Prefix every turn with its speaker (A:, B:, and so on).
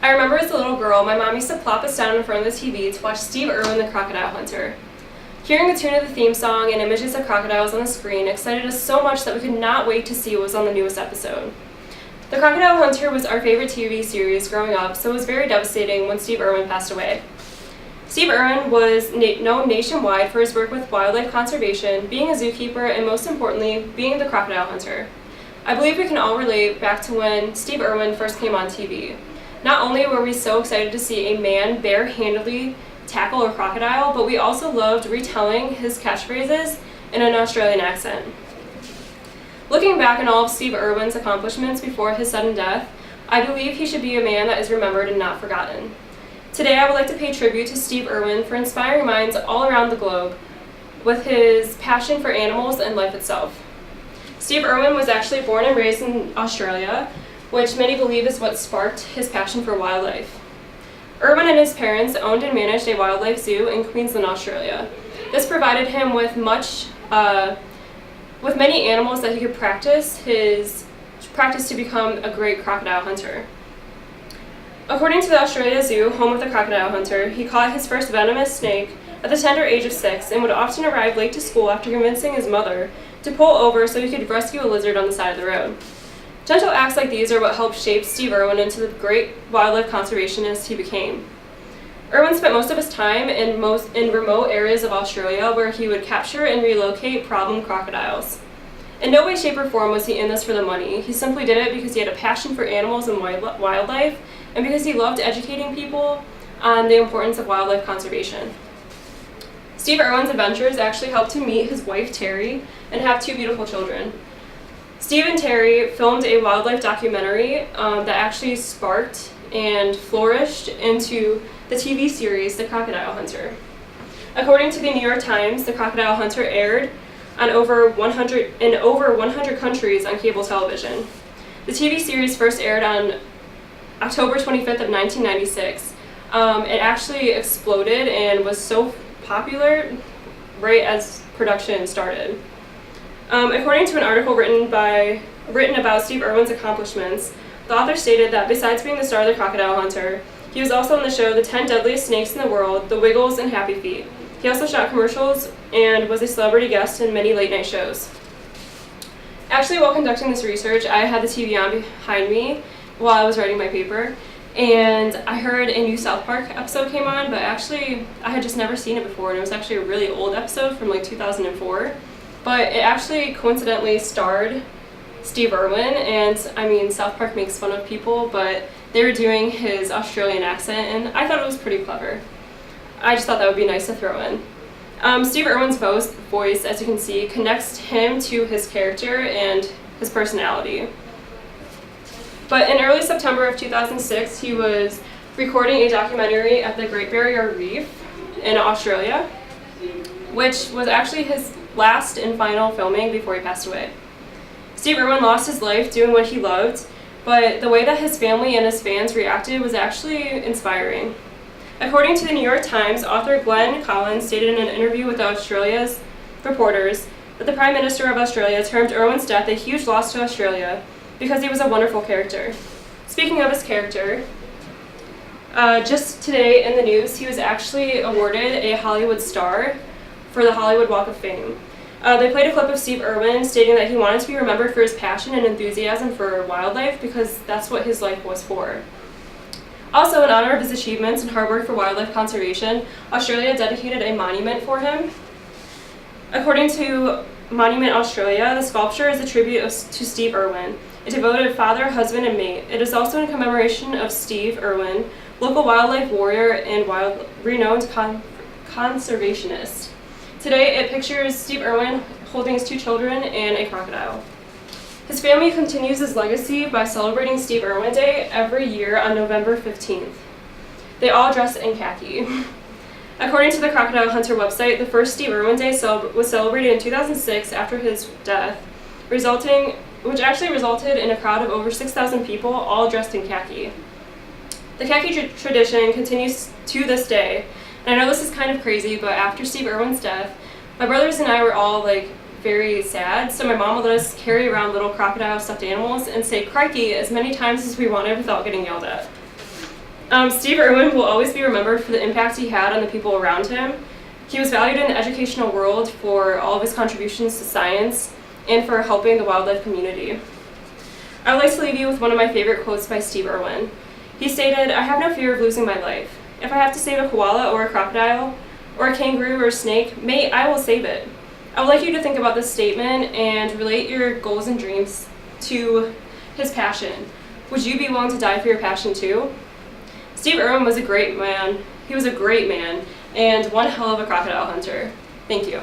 A: I remember as a little girl, my mom used to plop us down in front of the TV to watch Steve Irwin, the Crocodile Hunter. Hearing the tune of the theme song and images of crocodiles on the screen excited us so much that we could not wait to see what was on the newest episode. The Crocodile Hunter was our favorite TV series growing up, so it was very devastating when Steve Irwin passed away. Steve Irwin was known nationwide for his work with wildlife conservation, being a zookeeper, and most importantly, being the crocodile hunter. I believe we can all relate back to when Steve Irwin first came on TV. Not only were we so excited to see a man bare-handedly tackle a crocodile, but we also loved retelling his catchphrases in an Australian accent. Looking back on all of Steve Irwin's accomplishments before his sudden death, I believe he should be a man that is remembered and not forgotten. Today I would like to pay tribute to Steve Irwin for inspiring minds all around the globe with his passion for animals and life itself. Steve Irwin was actually born and raised in Australia, which many believe is what sparked his passion for wildlife. Irwin and his parents owned and managed a wildlife zoo in Queensland, Australia. This provided him with many animals that he could practice to become a great crocodile hunter. According to the Australia Zoo, home of the crocodile hunter, he caught his first venomous snake at the tender age of 6 and would often arrive late to school after convincing his mother to pull over so he could rescue a lizard on the side of the road. Gentle acts like these are what helped shape Steve Irwin into the great wildlife conservationist he became. Irwin spent most of his time in remote areas of Australia where he would capture and relocate problem crocodiles. In no way, shape, or form was he in this for the money. He simply did it because he had a passion for animals and wildlife, and because he loved educating people on the importance of wildlife conservation. Steve Irwin's adventures actually helped him meet his wife Terry and have 2 beautiful children. Steve and Terry filmed a wildlife documentary that actually sparked and flourished into the TV series The Crocodile Hunter. According to the New York Times, The Crocodile Hunter aired in over 100 countries on cable television. The TV series first aired on October 25th of 1996. It actually exploded and was so popular right as production started. According to an article written about Steve Irwin's accomplishments, the author stated that besides being the star of The Crocodile Hunter, he was also on the show The 10 Deadliest Snakes in the World, The Wiggles, and Happy Feet. He also shot commercials and was a celebrity guest in many late-night shows. Actually, while conducting this research, I had the TV on behind me while I was writing my paper, and I heard a new South Park episode came on, but actually I had just never seen it before, and it was actually a really old episode from like 2004. But it actually coincidentally starred Steve Irwin, and I mean, South Park makes fun of people, but they were doing his Australian accent, and I thought it was pretty clever. I just thought that would be nice to throw in. Steve Irwin's voice, as you can see, connects him to his character and his personality. But in early September of 2006, he was recording a documentary at the Great Barrier Reef in Australia, which was actually his last and final filming before he passed away. Steve Irwin lost his life doing what he loved, but the way that his family and his fans reacted was actually inspiring. According to the New York Times, author Glenn Collins stated in an interview with Australia's reporters that the Prime Minister of Australia termed Irwin's death a huge loss to Australia because he was a wonderful character. Speaking of his character, just today in the news, he was actually awarded a Hollywood star for the Hollywood Walk of Fame. They played a clip of Steve Irwin stating that he wanted to be remembered for his passion and enthusiasm for wildlife because that's what his life was for. Also, in honor of his achievements and hard work for wildlife conservation, Australia dedicated a monument for him. According to Monument Australia, the sculpture is a tribute to Steve Irwin, a devoted father, husband, and mate. It is also in commemoration of Steve Irwin, local wildlife warrior and renowned conservationist. Today, it pictures Steve Irwin holding his 2 children and a crocodile. His family continues his legacy by celebrating Steve Irwin Day every year on November 15th. They all dress in khaki. According to the Crocodile Hunter website, the first Steve Irwin Day was celebrated in 2006 after his death, which actually resulted in a crowd of over 6,000 people, all dressed in khaki. The khaki tradition continues to this day, and I know this is kind of crazy, but after Steve Irwin's death, my brothers and I were all very sad, so my mom would let us carry around little crocodile stuffed animals and say "crikey" as many times as we wanted without getting yelled at. Steve Irwin will always be remembered for the impact he had on the people around him. He was valued in the educational world for all of his contributions to science and for helping the wildlife community. I would like to leave you with one of my favorite quotes by Steve Irwin. He stated, "I have no fear of losing my life. If I have to save a koala or a crocodile, or a kangaroo or a snake, I will save it." I would like you to think about this statement and relate your goals and dreams to his passion. Would you be willing to die for your passion too? Steve Irwin was a great man. He was a great man and one hell of a crocodile hunter. Thank you.